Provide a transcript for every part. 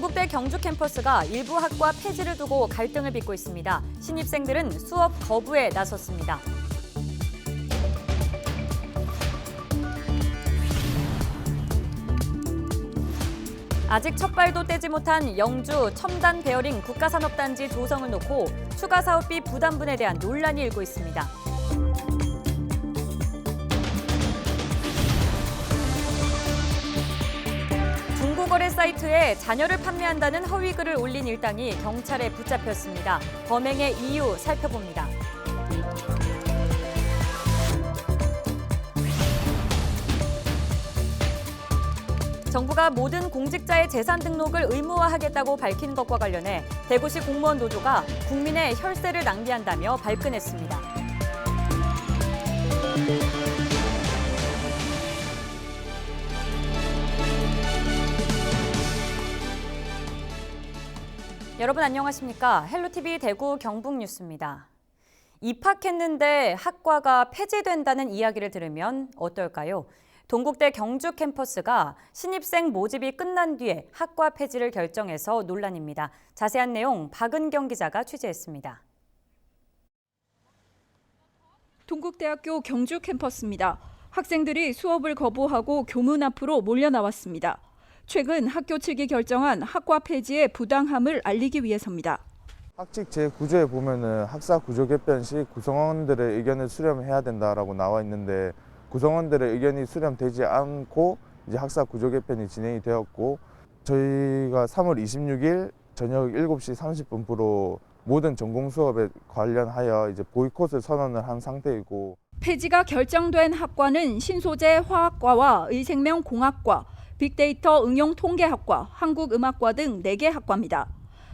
동국대 경주 캠퍼스가 일부 학과 폐지를 두고 갈등을 빚고 있습니다. 신입생들은 수업 거부에 나섰습니다. 아직 첫 발도 떼지 못한 영주 첨단 베어링 국가산업단지 조성을 놓고 추가 사업비 부담분에 대한 논란이 일고 있습니다. 중고거래 사이트에 자녀를 판매한다는 허위 글을 올린 일당이 경찰에 붙잡혔습니다. 범행의 이유 살펴봅니다. 정부가 모든 공직자의 재산 등록을 의무화하겠다고 밝힌 것과 관련해 대구시 공무원 노조가 국민의 혈세를 낭비한다며 발끈했습니다. 여러분 안녕하십니까? 헬로티비 대구 경북뉴스입니다. 입학했는데 학과가 폐지된다는 이야기를 들으면 어떨까요? 동국대 경주 캠퍼스가 신입생 모집이 끝난 뒤에 학과 폐지를 결정해서 논란입니다. 자세한 내용 박은경 기자가 취재했습니다. 동국대학교 경주 캠퍼스입니다. 학생들이 수업을 거부하고 교문 앞으로 몰려 나왔습니다. 최근 학교 측이 결정한 학과 폐지의 부당함을 알리기 위해서입니다. 학칙 제9조에 보면은 학사 구조 개편 시 구성원들의 의견을 수렴해야 된다라고 나와 있는데 구성원들의 의견이 수렴되지 않고 이제 학사 구조 개편이 진행이 되었고 저희가 3월 26일 저녁 7시 30분부로 모든 전공 수업에 관련하여 이제 보이콧을 선언을 한 상태이고 폐지가 결정된 학과는 신소재 화학과와 의생명공학과, 빅데이터 응용통계학과, 한국음악과 등 4개 학과입니다.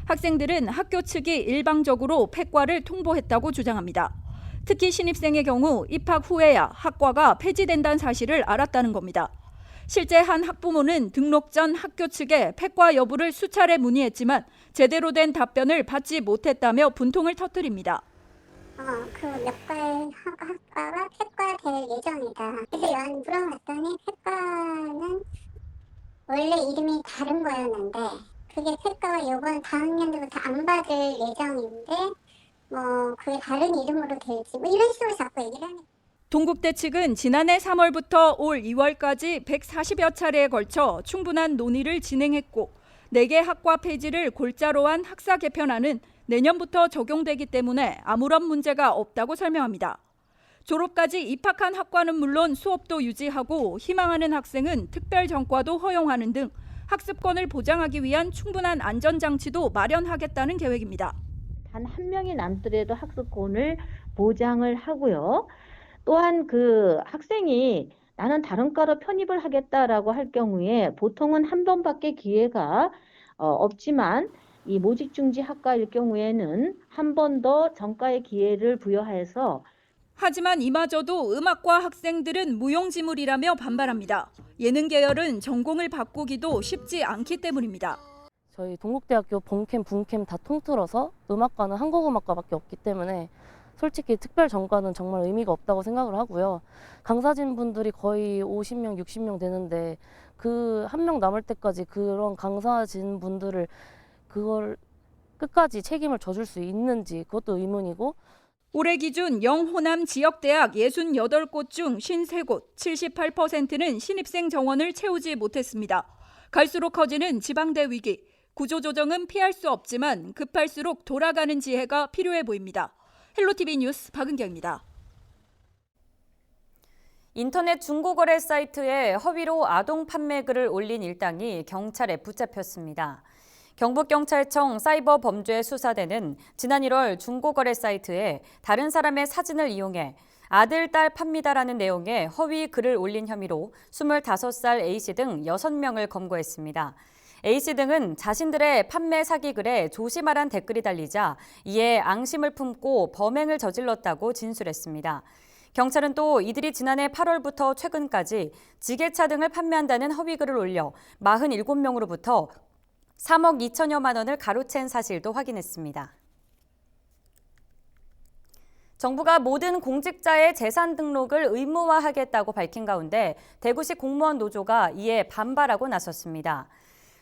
학생들은 학교 측이 일방적으로 폐과를 통보했다고 주장합니다. 특히 신입생의 경우 입학 후에야 학과가 폐지된다는 사실을 알았다는 겁니다. 실제 한 학부모는 등록 전 학교 측에 폐과 여부를 수차례 문의했지만 제대로 된 답변을 받지 못했다며 분통을 터뜨립니다. 그 몇 갈 학과가 폐과될 예정이다. 그래서 물어봤더니 폐과는 원래 이름이 다른 거였는데 그게 폐과가 이번 다음 년도부터 안 받을 예정인데 그게 다른 이름으로 될지 이런 식으로 자꾸 얘기를 하니까. 동국대 측은 지난해 3월부터 올 2월까지 140여 차례에 걸쳐 충분한 논의를 진행했고 4개 학과 폐지를 골자로 한 학사 개편안은 내년부터 적용되기 때문에 아무런 문제가 없다고 설명합니다. 졸업까지 입학한 학과는 물론 수업도 유지하고 희망하는 학생은 특별 전과도 허용하는 등 학습권을 보장하기 위한 충분한 안전장치도 마련하겠다는 계획입니다. 단 한 명이 남더라도 학습권을 보장을 하고요. 또한 그 학생이 나는 다른 과로 편입을 하겠다라고 할 경우에 보통은 한 번밖에 기회가 없지만 이 모집중지 학과일 경우에는 한 번 더 전과의 기회를 부여해서 하지만 이마저도 음악과 학생들은 무용지물이라며 반발합니다. 예능 계열은 전공을 바꾸기도 쉽지 않기 때문입니다. 저희 동국대학교 본캠, 분캠 다 통틀어서 음악과는 한국음악과밖에 없기 때문에 솔직히 특별 전과는 정말 의미가 없다고 생각을 하고요. 강사진 분들이 거의 50명, 60명 되는데 그 한 명 남을 때까지 그런 강사진 분들을 그걸 끝까지 책임을 져줄 수 있는지 그것도 의문이고 올해 기준 영호남 지역대학 68곳 중 53곳, 78%는 신입생 정원을 채우지 못했습니다. 갈수록 커지는 지방대 위기. 구조조정은 피할 수 없지만 급할수록 돌아가는 지혜가 필요해 보입니다. 헬로티비 뉴스 박은경입니다. 인터넷 중고거래 사이트에 허위로 아동 판매 글을 올린 일당이 경찰에 붙잡혔습니다. 경북경찰청 사이버범죄수사대는 지난 1월 중고거래 사이트에 다른 사람의 사진을 이용해 아들, 딸 팝니다라는 내용의 허위 글을 올린 혐의로 25살 A씨 등 6명을 검거했습니다. A씨 등은 자신들의 판매 사기 글에 조심하란 댓글이 달리자 이에 앙심을 품고 범행을 저질렀다고 진술했습니다. 경찰은 또 이들이 지난해 8월부터 최근까지 지게차 등을 판매한다는 허위 글을 올려 47명으로부터 3억 2천여만 원을 가로챈 사실도 확인했습니다. 정부가 모든 공직자의 재산 등록을 의무화하겠다고 밝힌 가운데 대구시 공무원 노조가 이에 반발하고 나섰습니다.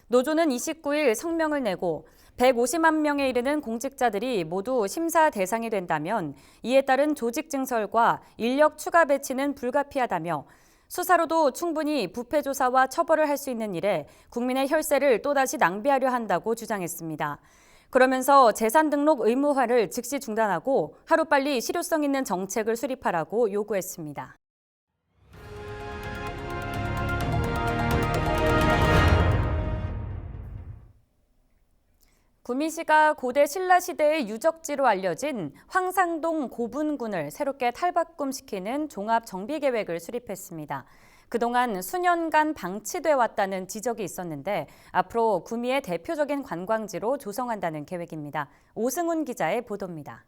노조는 29일 성명을 내고 150만 명에 이르는 공직자들이 모두 심사 대상이 된다면 이에 따른 조직 증설과 인력 추가 배치는 불가피하다며 수사로도 충분히 부패 조사와 처벌을 할 수 있는 일에 국민의 혈세를 또다시 낭비하려 한다고 주장했습니다. 그러면서 재산 등록 의무화를 즉시 중단하고 하루빨리 실효성 있는 정책을 수립하라고 요구했습니다. 구미시가 고대 신라시대의 유적지로 알려진 황상동 고분군을 새롭게 탈바꿈시키는 종합정비계획을 수립했습니다. 그동안 수년간 방치돼 왔다는 지적이 있었는데 앞으로 구미의 대표적인 관광지로 조성한다는 계획입니다. 오승훈 기자의 보도입니다.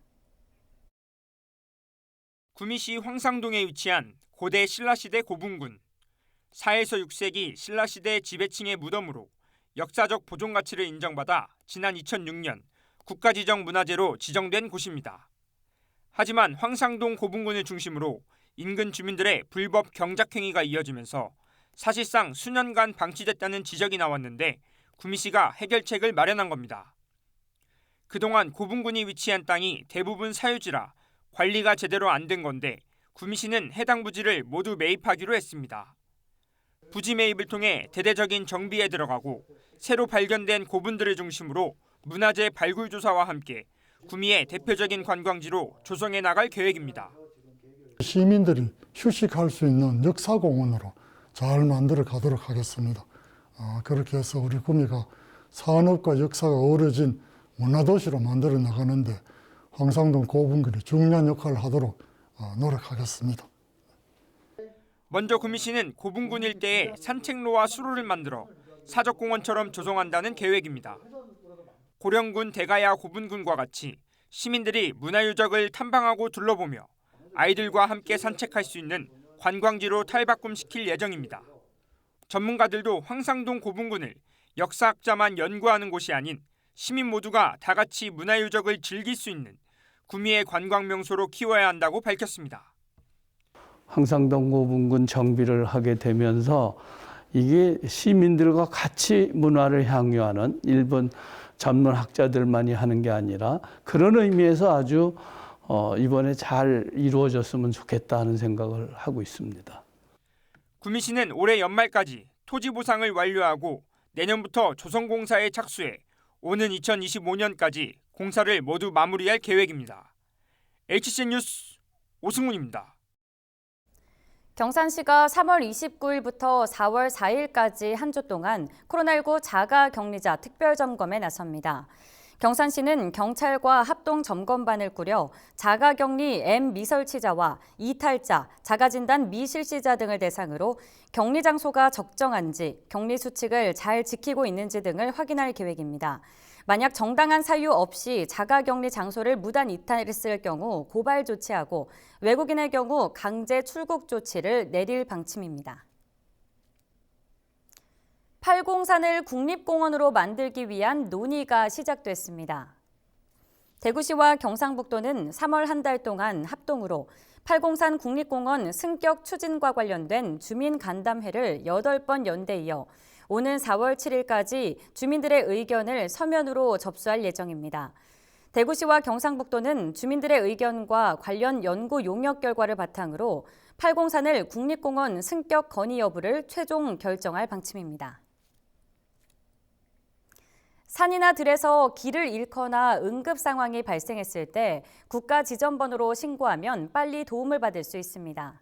구미시 황상동에 위치한 고대 신라시대 고분군. 4에서 6세기 신라시대 지배층의 무덤으로 역사적 보존 가치를 인정받아 지난 2006년 국가지정 문화재로 지정된 곳입니다. 하지만 황상동 고분군을 중심으로 인근 주민들의 불법 경작 행위가 이어지면서 사실상 수년간 방치됐다는 지적이 나왔는데 구미시가 해결책을 마련한 겁니다. 그동안 고분군이 위치한 땅이 대부분 사유지라 관리가 제대로 안 된 건데 구미시는 해당 부지를 모두 매입하기로 했습니다. 부지 매입을 통해 대대적인 정비에 들어가고 새로 발견된 고분들을 중심으로 문화재 발굴 조사와 함께 구미의 대표적인 관광지로 조성해 나갈 계획입니다. 시민들이 휴식할 수 있는 역사공원으로 잘 만들어 가도록 하겠습니다. 그렇게 해서 우리 구미가 산업과 역사가 어우러진 문화도시로 만들어 나가는데 황상동 고분군이 중요한 역할을 하도록 노력하겠습니다. 먼저 구미시는 고분군 일대에 산책로와 수로를 만들어 사적공원처럼 조성한다는 계획입니다. 고령군 대가야 고분군과 같이 시민들이 문화유적을 탐방하고 둘러보며 아이들과 함께 산책할 수 있는 관광지로 탈바꿈시킬 예정입니다. 전문가들도 황상동 고분군을 역사학자만 연구하는 곳이 아닌 시민 모두가 다 같이 문화유적을 즐길 수 있는 구미의 관광명소로 키워야 한다고 밝혔습니다. 황상동 고분군 정비를 하게 되면서 이게 시민들과 같이 문화를 향유하는 일본 전문 학자들만이 하는 게 아니라 그런 의미에서 아주 이번에 잘 이루어졌으면 좋겠다는 생각을 하고 있습니다. 구미시는 올해 연말까지 토지 보상을 완료하고 내년부터 조성공사에 착수해 오는 2025년까지 공사를 모두 마무리할 계획입니다. HCN 뉴스 오승훈입니다. 경산시가 3월 29일부터 4월 4일까지 한 주 동안 코로나19 자가격리자 특별점검에 나섭니다. 경산시는 경찰과 합동점검반을 꾸려 자가격리 M 미설치자와 이탈자, 자가진단 미실시자 등을 대상으로 격리 장소가 적정한지, 격리 수칙을 잘 지키고 있는지 등을 확인할 계획입니다. 만약 정당한 사유 없이 자가격리 장소를 무단 이탈했을 경우 고발 조치하고 외국인의 경우 강제 출국 조치를 내릴 방침입니다. 팔공산을 국립공원으로 만들기 위한 논의가 시작됐습니다. 대구시와 경상북도는 3월 한 달 동안 합동으로 팔공산 국립공원 승격 추진과 관련된 주민 간담회를 8번 연대 이어 오는 4월 7일까지 주민들의 의견을 서면으로 접수할 예정입니다. 대구시와 경상북도는 주민들의 의견과 관련 연구 용역 결과를 바탕으로 팔공산을 국립공원 승격 건의 여부를 최종 결정할 방침입니다. 산이나 들에서 길을 잃거나 응급 상황이 발생했을 때 국가지점번호로 신고하면 빨리 도움을 받을 수 있습니다.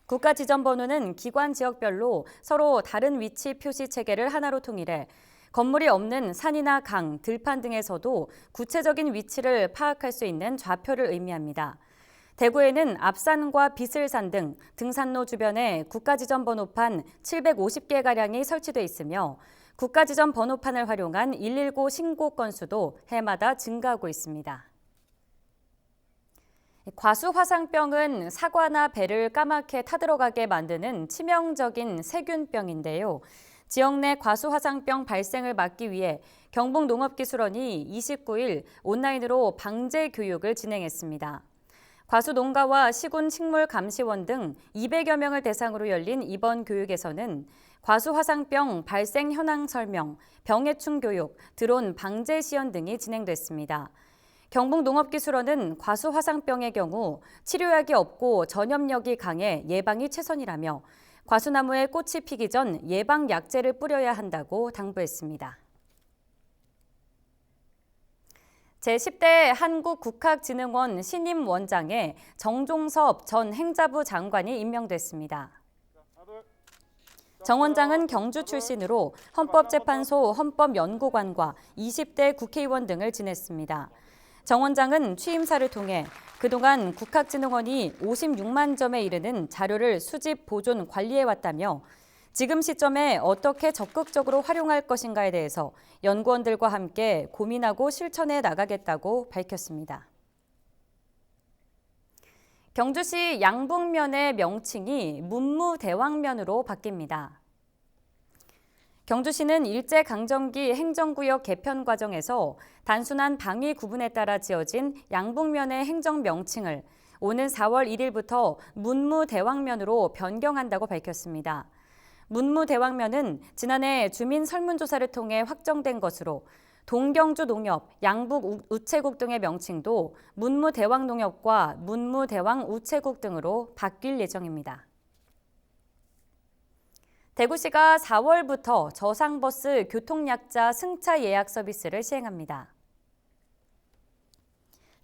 국가지점번호는 기관 지역별로 서로 다른 위치 표시 체계를 하나로 통일해 건물이 없는 산이나 강, 들판 등에서도 구체적인 위치를 파악할 수 있는 좌표를 의미합니다. 대구에는 앞산과 비슬산 등 등산로 주변에 국가지점번호판 750개가량이 설치돼 있으며 국가지점번호판을 활용한 119 신고 건수도 해마다 증가하고 있습니다. 과수화상병은 사과나 배를 까맣게 타들어가게 만드는 치명적인 세균병인데요. 지역 내 과수화상병 발생을 막기 위해 경북농업기술원이 29일 온라인으로 방제 교육을 진행했습니다. 과수 농가와 시군 식물감시원 등 200여 명을 대상으로 열린 이번 교육에서는 과수 화상병 발생 현황 설명, 병해충 교육, 드론 방제 시연 등이 진행됐습니다. 경북농업기술원은 과수 화상병의 경우 치료약이 없고 전염력이 강해 예방이 최선이라며 과수나무에 꽃이 피기 전 예방 약제를 뿌려야 한다고 당부했습니다. 제10대 한국국학진흥원 신임 원장에 정종섭 전 행자부 장관이 임명됐습니다. 정 원장은 경주 출신으로 헌법재판소 헌법연구관과 20대 국회의원 등을 지냈습니다. 정 원장은 취임사를 통해 그동안 국학진흥원이 56만 점에 이르는 자료를 수집, 보존, 관리해왔다며 지금 시점에 어떻게 적극적으로 활용할 것인가에 대해서 연구원들과 함께 고민하고 실천해 나가겠다고 밝혔습니다. 경주시 양북면의 명칭이 문무대왕면으로 바뀝니다. 경주시는 일제강점기 행정구역 개편 과정에서 단순한 방위 구분에 따라 지어진 양북면의 행정 명칭을 오는 4월 1일부터 문무대왕면으로 변경한다고 밝혔습니다. 문무대왕면은 지난해 주민 설문조사를 통해 확정된 것으로 동경주 농협, 양북 우체국 등의 명칭도 문무대왕농협과 문무대왕우체국 등으로 바뀔 예정입니다. 대구시가 4월부터 저상버스 교통약자 승차 예약 서비스를 시행합니다.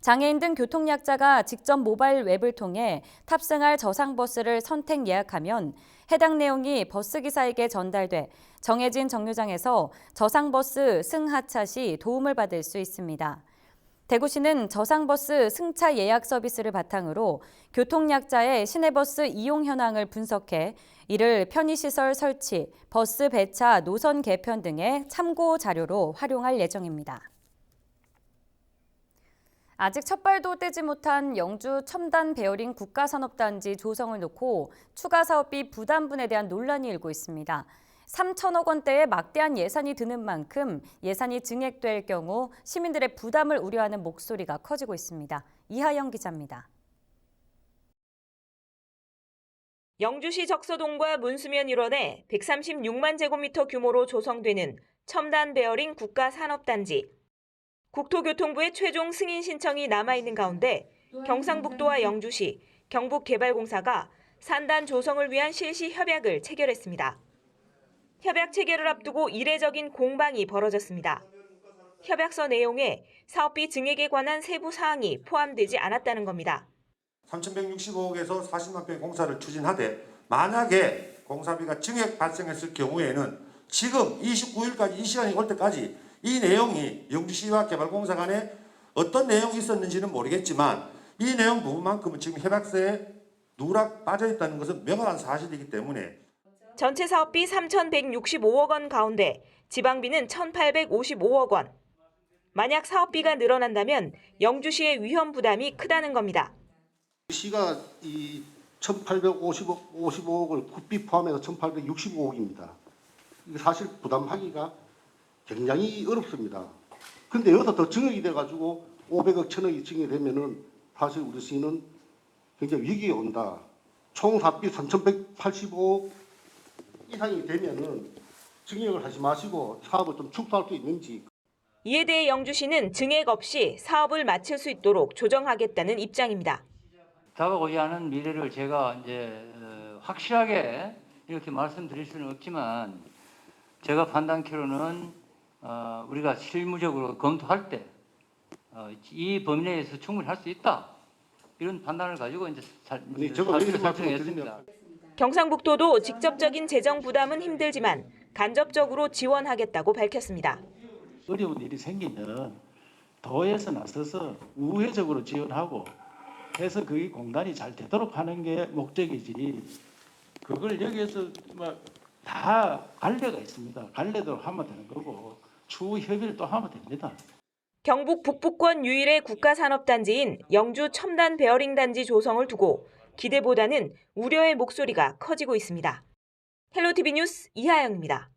장애인 등 교통약자가 직접 모바일 웹을 통해 탑승할 저상버스를 선택 예약하면 해당 내용이 버스기사에게 전달돼 정해진 정류장에서 저상버스 승하차 시 도움을 받을 수 있습니다. 대구시는 저상버스 승차 예약 서비스를 바탕으로 교통약자의 시내버스 이용 현황을 분석해 이를 편의시설 설치, 버스 배차, 노선 개편 등의 참고 자료로 활용할 예정입니다. 아직 첫발도 떼지 못한 영주 첨단 베어링 국가산업단지 조성을 놓고 추가 사업비 부담분에 대한 논란이 일고 있습니다. 3천억 원대의 막대한 예산이 드는 만큼 예산이 증액될 경우 시민들의 부담을 우려하는 목소리가 커지고 있습니다. 이하영 기자입니다. 영주시 적서동과 문수면 일원에 136만 제곱미터 규모로 조성되는 첨단 베어링 국가산업단지. 국토교통부의 최종 승인 신청이 남아있는 가운데 경상북도와 영주시, 경북개발공사가 산단 조성을 위한 실시 협약을 체결했습니다. 협약 체결을 앞두고 이례적인 공방이 벌어졌습니다. 협약서 내용에 사업비 증액에 관한 세부 사항이 포함되지 않았다는 겁니다. 3,165억에서 40만 평의 공사를 추진하되 만약에 공사비가 증액 발생했을 경우에는 지금 29일까지 이 시간이 올 때까지 이 내용이 영주시와 개발공사 간에 어떤 내용이 있었는지는 모르겠지만 이 내용 부분만큼은 지금 협약서에 누락 빠져있다는 것은 명확한 사실이기 때문에 전체 사업비 3,165억 원 가운데 지방비는 1,855억 원. 만약 사업비가 늘어난다면 영주시의 위험 부담이 크다는 겁니다. 시가 이 1,855억을 국비 포함해서 1,865억입니다. 이게 사실 부담하기가 굉장히 어렵습니다. 근데 여기서 더 증액이 돼가지고 500억, 1,000억이 증액이 되면은 사실 우리 시는 굉장히 위기에 온다. 총 사업비 3,185억 이상이 되면은 증액을 하지 마시고 사업을 좀 축소할 수 있는지. 이에 대해 영주시는 증액 없이 사업을 마칠 수 있도록 조정하겠다는 입장입니다. 다가오지 않은 미래를 제가 이제 확실하게 이렇게 말씀드릴 수는 없지만 제가 판단키로는 우리가 실무적으로 검토할 때 이 범위 내에서 충분히 할 수 있다 이런 판단을 가지고 이제 결정했습니다. 경상북도도 직접적인 재정 부담은 힘들지만 간접적으로 지원하겠다고 밝혔습니다. 어려운 일이 생기면 도에서 나서서 우회적으로 지원하고 해서 그 공단이 잘 되도록 하는 게 목적이지 그걸 여기에서 다 갈래가 있습니다. 갈래대로 하면 되는 거고 추후 협의를 또 하면 됩니다. 경북 북부권 유일의 국가산업단지인 영주 첨단 베어링 단지 조성을 두고 기대보다는 우려의 목소리가 커지고 있습니다. 헬로티비 뉴스 이하영입니다.